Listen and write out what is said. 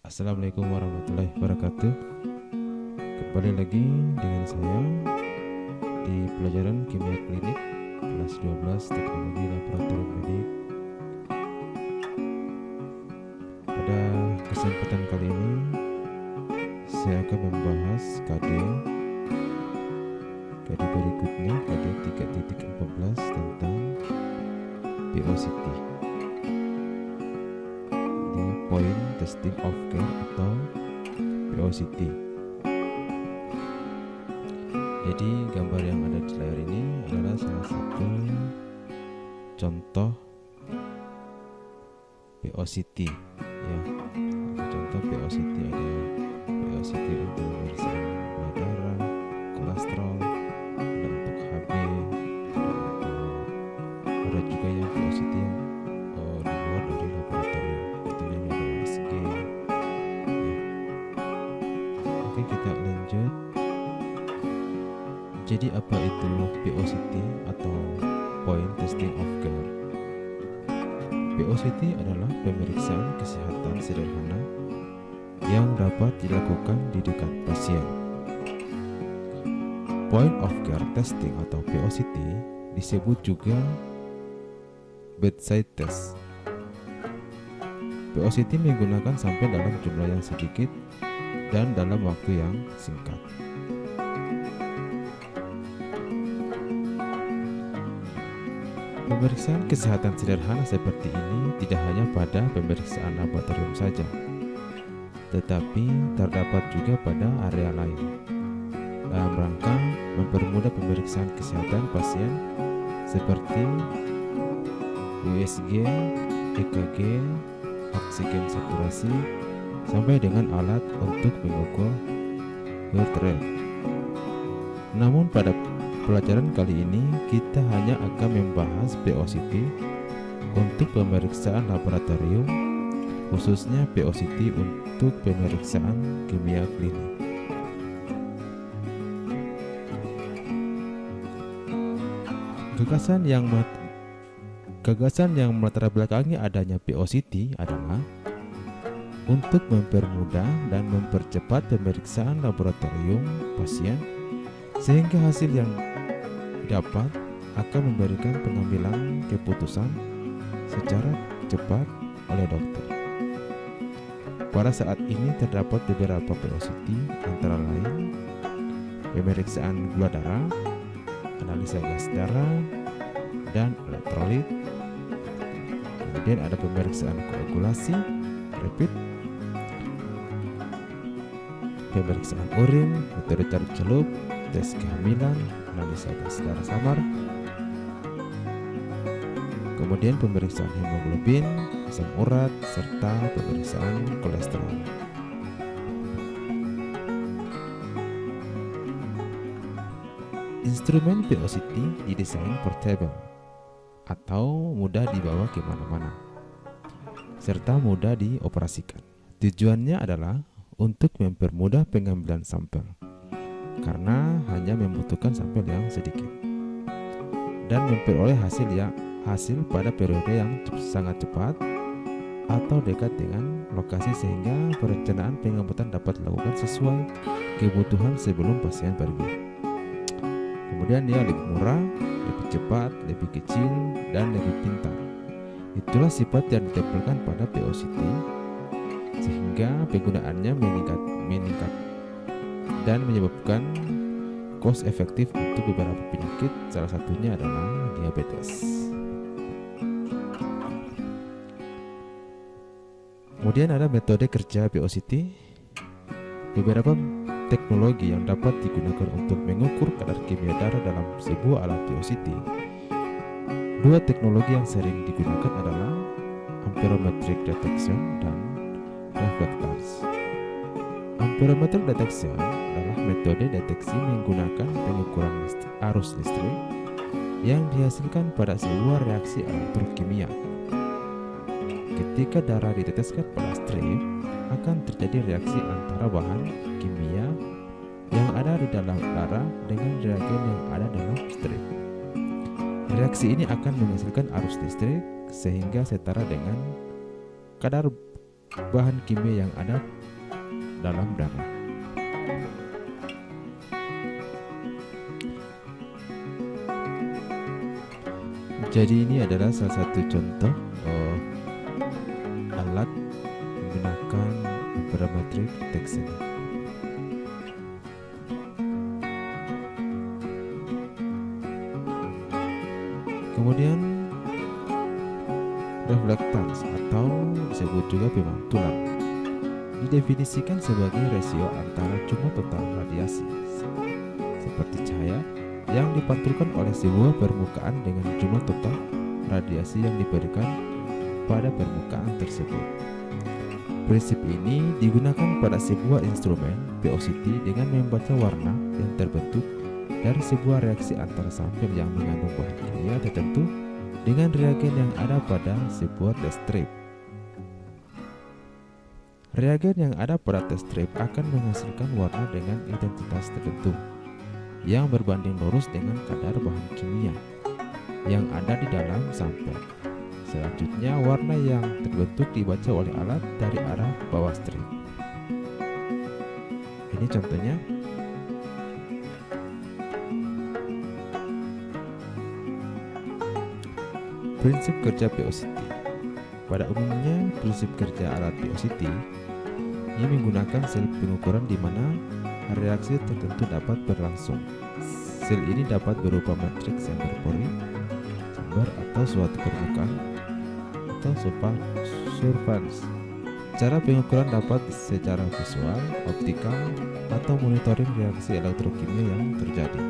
Assalamualaikum warahmatullahi wabarakatuh. Kembali lagi dengan saya di pelajaran kimia klinik kelas 12 teknologi laboratorium medik. Pada kesempatan kali ini saya akan membahas KD berikutnya, KD 3.14 tentang POCT di Point Testing of Care atau POCT. Jadi gambar yang ada di layar ini adalah salah satu contoh POCT ya. Contoh POCT ada POCT untuk pemeriksaan gula darah, kolesterol, ada untuk HB, ada juga yang POCT yang di luar dari laboratorium, contohnya ini ada USG ya. Oke, kita lanjut. Jadi apa itu POCT atau Point Testing of Care? POCT adalah pemeriksaan kesehatan sederhana yang dapat dilakukan di dekat pasien. Point of Care Testing atau POCT disebut juga bedside test. POCT menggunakan sampel dalam jumlah yang sedikit dan dalam waktu yang singkat. Pemeriksaan kesehatan sederhana seperti ini tidak hanya pada pemeriksaan laboratorium saja, tetapi terdapat juga pada area lain dalam rangka mempermudah pemeriksaan kesehatan pasien seperti USG, EKG, oksigen saturasi, sampai dengan alat untuk mengukur heart rate. Namun pada pelajaran kali ini kita hanya akan membahas POCT untuk pemeriksaan laboratorium, khususnya POCT untuk pemeriksaan kimia klinik. Gagasan yang melatar belakangi adanya POCT adalah untuk mempermudah dan mempercepat pemeriksaan laboratorium pasien sehingga hasil yang dapat akan memberikan pengambilan keputusan secara cepat oleh dokter. Pada saat ini terdapat beberapa POCT, antara lain pemeriksaan gula darah, analisa gas darah, dan elektrolit. Kemudian ada pemeriksaan koagulasi, rapid, pemeriksaan urin, metode tarik celup, tes kehamilan, analisa gas darah samar, kemudian pemeriksaan hemoglobin, asam urat, serta pemeriksaan kolesterol. Instrumen POCT didesain portable atau mudah dibawa kemana-mana serta mudah dioperasikan. Tujuannya adalah untuk mempermudah pengambilan sampel karena hanya membutuhkan sampel yang sedikit dan memperoleh hasil pada periode yang sangat cepat atau dekat dengan lokasi sehingga perencanaan pengamatan dapat dilakukan sesuai kebutuhan sebelum pasien pergi. Kemudian dia lebih murah, lebih cepat, lebih kecil, dan lebih pintar. Itulah sifat yang ditempelkan pada POCT sehingga penggunaannya meningkat dan menyebabkan cost efektif untuk beberapa penyakit, salah satunya adalah diabetes. Kemudian ada metode kerja POCT. Beberapa teknologi yang dapat digunakan untuk mengukur kadar kimia darah dalam sebuah alat POCT. Dua teknologi yang sering digunakan adalah amperometric detection dan reflectors. Amperometric detection adalah metode deteksi menggunakan pengukuran arus listrik yang dihasilkan pada sebuah reaksi elektrokimia. Ketika darah diteteskan pada strip, akan terjadi reaksi antara bahan kimia yang ada di dalam darah dengan reagen yang ada dalam strip. Reaksi ini akan menghasilkan arus listrik sehingga setara dengan kadar bahan kimia yang ada dalam darah. Jadi ini adalah salah satu contoh alat menggunakan parametric detection. Kemudian reflektans atau disebut juga pemantulan didefinisikan sebagai rasio antara jumlah total radiasi seperti cahaya yang dipantulkan oleh sebuah permukaan dengan jumlah total radiasi yang diberikan pada permukaan tersebut. Prinsip ini digunakan pada sebuah instrumen POCT dengan membaca warna yang terbentuk dari sebuah reaksi antara sampel yang mengandung bahan kimia tertentu dengan reagen yang ada pada sebuah test strip. Reagen yang ada pada test strip akan menghasilkan warna dengan intensitas tertentu yang berbanding lurus dengan kadar bahan kimia yang ada di dalam sampel. Selanjutnya, warna yang terbentuk dibaca oleh alat dari arah bawah strip. Ini contohnya. Prinsip kerja POCT. Pada umumnya, prinsip kerja alat POCT ini menggunakan sel pengukuran di mana reaksi tertentu dapat berlangsung. Sel ini dapat berupa matriks yang berpori, chamber atau suatu permukaan atau surface. Cara pengukuran dapat secara visual, optikal, atau monitoring reaksi elektrokimia yang terjadi.